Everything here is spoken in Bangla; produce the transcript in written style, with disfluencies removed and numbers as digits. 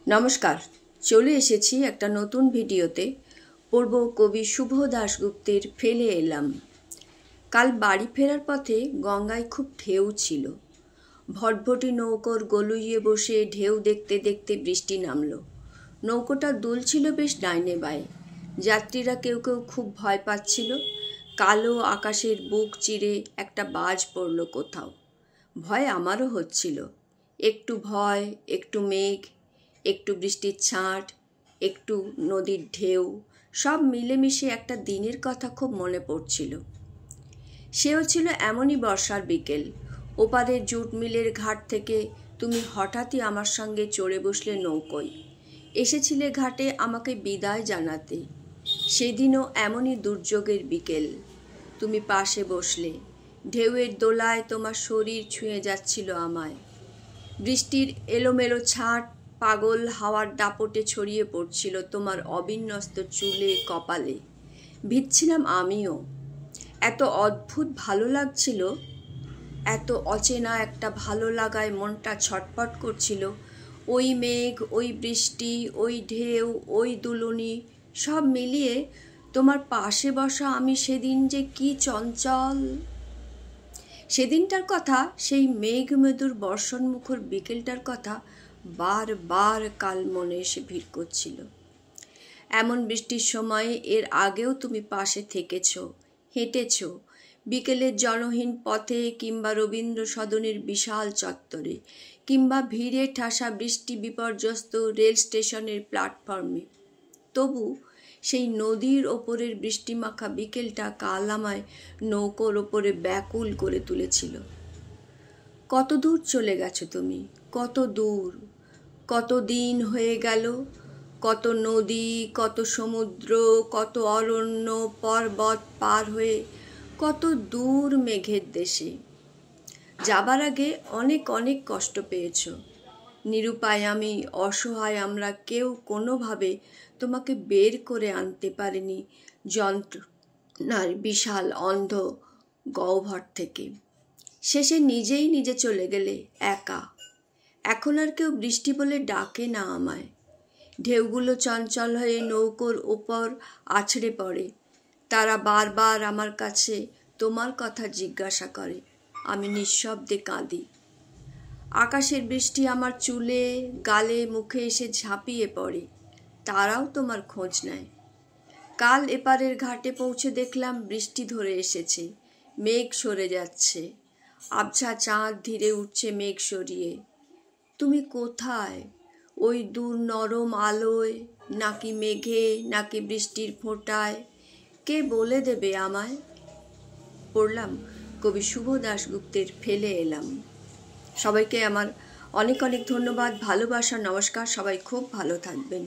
নমস্কার, চলে এসেছি একটা নতুন ভিডিওতে। পড়ব কবি শুভ দাশগুপ্তের ফেলে এলাম। কাল বাড়ি ফেরার পথে গঙ্গায় খুব ঢেউ ছিল। ভটভটি নৌকোর গলুইয়ে বসে ঢেউ দেখতে দেখতে বৃষ্টি নামলো। নৌকোটা দুলছিল বেশ ডাইনে বায়ে। যাত্রীরা কেউ কেউ খুব ভয় পাচ্ছিল। কালো আকাশের বুক চিরে একটা বাজ পড়ল কোথাও। ভয় আমারও হচ্ছিল। একটু ভয়, একটু মেঘ, একটু বৃষ্টির ছাঁট, একটু নদীর ঢেউ, সব মিলেমিশে একটা দিনের কথা খুব মনে পড়ছিল। সেও ছিল এমনই বর্ষার বিকেল। ওপারের জুট মিলের ঘাট থেকে তুমি হঠাৎই আমার সঙ্গে চড়ে বসলে নৌকোয়। এসেছিলে ঘাটে আমাকে বিদায় জানাতে। সেদিনও এমনই দুর্যোগের বিকেল। তুমি পাশে বসলে। ঢেউয়ের দোলায় তোমার শরীর ছুঁয়ে যাচ্ছিল আমায়। বৃষ্টির এলোমেলো ছাঁট পাগল হাওয়ার দাপটে ছড়িয়ে পড়ছিল তোমার অবিন্যস্ত চুলে, কপালে। ভিজছিলাম আমিও। এত অদ্ভুত ভালো লাগছিল, এত অচেনা একটা ভালো লাগায় মনটা ছটফট করছিল। ওই মেঘ, ওই বৃষ্টি, ওই ঢেউ, ওই দুলুনি, সব মিলিয়ে তোমার পাশে বসা আমি সেদিন যে কি চঞ্চল। সেদিনটার কথা, সেই মেঘমেদুর বর্ষণমুখর বিকেলটার কথা বারবার কাল মনে এসে ভিড় করছিল। এমন বৃষ্টির সময়ে এর আগেও তুমি পাশে থেকেছ, হেঁটেছ, বিকেলের জনহীন পথে কিংবা রবীন্দ্র সদনের বিশাল চত্বরে, কিংবা ভিড়ে ঠাসা বৃষ্টি বিপর্যস্ত রেল স্টেশনের প্ল্যাটফর্মে। তবু সেই নদীর ওপরের বৃষ্টিমাখা বিকেলটা কাল আমায় নৌকোর ওপরে ব্যাকুল করে তুলেছিল। কত দূর চলে গেছো তুমি, কত দূর, কত দিন হয়ে গেল, কত নদী, কত সমুদ্র, কত অরণ্য পর্বত পার হয়ে, কত দূর মেঘের দেশে। যাবার আগে অনেক অনেক কষ্ট পেয়েছ। নিরুপায় আমি, অসহায় আমরা কেউ কোনোভাবে তোমাকে বের করে আনতে পারিনি যন্ত্রণার বিশাল অন্ধ গহ্বর থেকে। শেষে নিজেই নিজে চলে গেলে একা। এখন আর কেউ বৃষ্টি বলে ডাকে না আমায়। ঢেউগুলো চঞ্চল হয়ে নৌকোর ওপর আছড়ে পড়ে। তারা বারবার আমার কাছে তোমার কথা জিজ্ঞাসা করে। আমি নিঃশব্দে কাঁদি। আকাশের বৃষ্টি আমার চুলে, গালে, মুখে এসে ঝাঁপিয়ে পড়ে। তারাও তোমার খোঁজ নেয়। কাল এপারের ঘাটে পৌঁছে দেখলাম বৃষ্টি ধরে এসেছে, মেঘ সরে যাচ্ছে। আবছা চাঁদ ধীরে উঠছে মেঘ সরিয়ে। তুমি কোথায়? ওই দূর নরম আলোয়, নাকি মেঘে, নাকি বৃষ্টির ফোঁটায়? কে বলে দেবে আমায়? পড়লাম কবি শুভ দাশগুপ্তের ফেলে এলাম। সবাইকে আমার অনেক অনেক ধন্যবাদ, ভালোবাসা, নমস্কার। সবাই খুব ভালো থাকবেন।